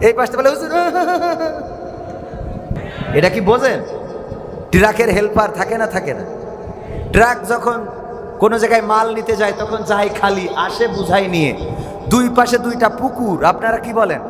এই পাশটা বলে হুজুর। এটা কি বোঝেন? ট্রাকের হেল্পার থাকে না থাকে না? ট্রাক যখন কোনো জায়গায় মাল নিতে যায় তখন যায় খালি, আসে বুঝাই নিয়ে। দুই পাশে দুইটা পুকুর, আপনারা কি বলেন?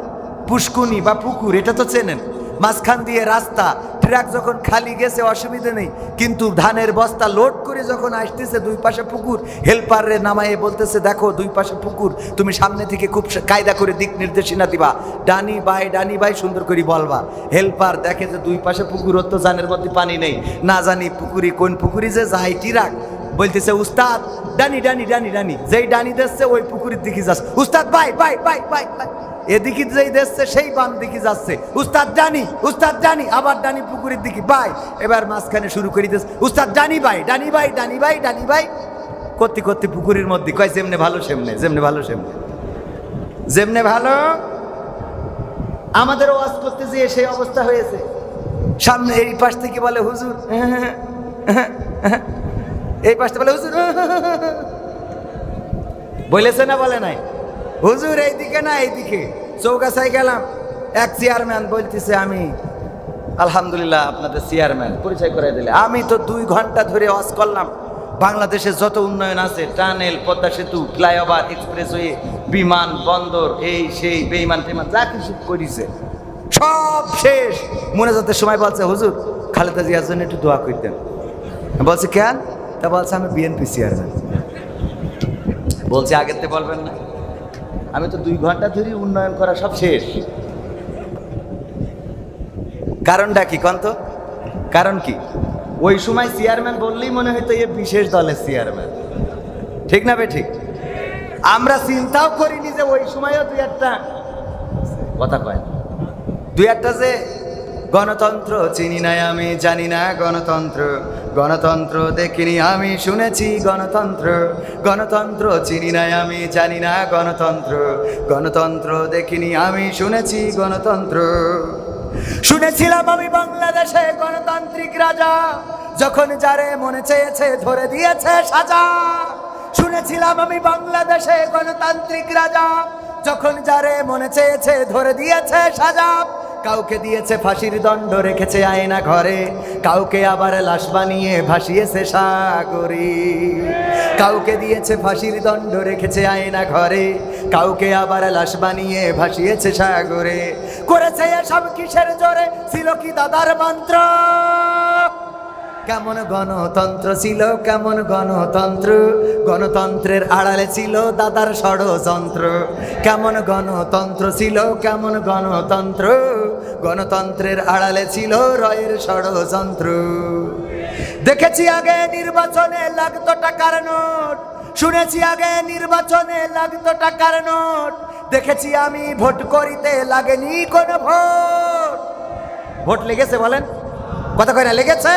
পুষ্কুনি বা পুকুর, এটা তো চেনেন। মাঝখান দিয়ে রাস্তা। ট্রাক যখন খালি গেছে অসুবিধে নেই, কিন্তু ধানের বস্তা লোড করে যখন আসতেছে দুই পাশে পুকুর, হেল্পারে নামায়ে বলতেছে দেখো দুই পাশে পুকুর, তুমি সামনে থেকে খুব কায়দা করে দিক নির্দেশনা দিবা, ডানি বাই সুন্দর করে বলবা। হেল্পার দেখে যে দুই পাশে পুকুর, তো জানের মধ্যে পানি নেই, না জানি পুকুরি কোন পুকুরি যে যায়। ট্রাক বলতেছে উস্তাদ ডানি ডানি ডানি ডানি, যেই ডানি দিচ্ছে ওই পুকুরের দিকে যাচ্ছে। উস্তাদ bye bye bye bye bye, এদিকে যেই দিচ্ছে সেই বাম দিকে যাচ্ছে। উস্তাদ ডানি, আবার ডানি পুকুরের দিকে বাই। এবার মাঝখানে শুরু করে দিচ্ছে উস্তাদ ডানি বাই ডানি বাই ডানি বাই ডানি বাই, করতে করতে পুকুরের মধ্যে কয় যেমনে ভালো সেমনে, যেমনে ভালো সেমনে, যেমনে ভালো। আমাদের ওয়াজ করতে যেয়ে সেই অবস্থা হয়েছে। সামনে এই পাশ থেকে বলে হুজুর, এই পাশটা বলে হুজুর, বলেছে না বলে নাই? হুজুর এইদিকে না এইদিকে। চৌগাছায় গেলাম, এক চেয়ারম্যান বলতেছে আমি আলহামদুলিল্লাহ আপনাদের চেয়ারম্যান, পরিচয় করে দিলে। আমি তো 2 ঘন্টা ধরে ওয়াজ করলাম বাংলাদেশে যত উন্নয়ন আছে, টানেল, পদ্মা সেতু, ফ্লাইওভার, এক্সপ্রেসওয়ে, বিমান বন্দর, এই সেই বেইমান টেমান যা কিছু করেছে সব শেষ। মোনাজাতের সময় বলছে হুজুর খালেদা জিয়ার জন্য একটু দোয়া করতেন। বলছে কেন? তা বলছে আমি বিএনপি চেয়ারম্যান। বলছে আগের থেকে বলবেন না? আমি তো 2 ঘন্টা ধরে উন্নয়ন করা সব শেষ। কারণটা কি কন্ত? কারণ কি? ওই সময় চেয়ারম্যান বললেই মনে হয়তো এ বিশেষ দলের চেয়ারম্যান, ঠিক না বে ঠিক? আমরা চিন্তাও করিনি যে ওই সময়ও 2-1টা কথা কয়, 2-1টা যে গণতন্ত্র চিনি নাই আমি, জানি না গণতন্ত্র, গণতন্ত্র দেখিনি আমি, শুনেছি গণতন্ত্র, গণতন্ত্র চিনি নাই আমি, জানি না গণতন্ত্র, গণতন্ত্র দেখিনি আমি, শুনেছি গণতন্ত্র। শুনেছিলাম আমি বাংলাদেশে গণতান্ত্রিক রাজা, যখন যারে মনে চেয়েছে ধরে দিয়েছে সাজা। শুনেছিলাম আমি বাংলাদেশে গণতান্ত্রিক রাজা, যখন যারে মনে চেয়েছে ধরে দিয়েছে সাজা। কাউকে দিয়েছে ফাঁসির দণ্ড, রেখেছে আয়না ঘরে, কাউকে আবার লাশ বানিয়ে ভাসিয়েছে সাগরে। কাউকে দিয়েছে ফাঁসির দণ্ড, রেখেছে আয়না ঘরে, কাউকে আবার লাশ বানিয়ে ভাসিয়েছে সাগরে। করেছে এসব কিসের জোরে? ছিল কি দাদার মন্ত্র? কেমন গণতন্ত্র ছিল, কেমন গণতন্ত্র, গণতন্ত্রের আড়ালে ছিল দাদার ষড়যন্ত্র। কেমন গণতন্ত্র ছিল, কেমন গণতন্ত্র, গণতন্ত্রের আড়ালে ছিল রয়ের ষড়যন্ত্র। দেখেছি আগে নির্বাচনে লাগতো টাকার নোট, শুনেছি আগে নির্বাচনে লাগতো টাকার নোট, দেখেছি আমি ভোট করিতে লাগেনি কোনো ভোট। ভোট লেগেছে বলেন? কথা কয় না লেগেছে?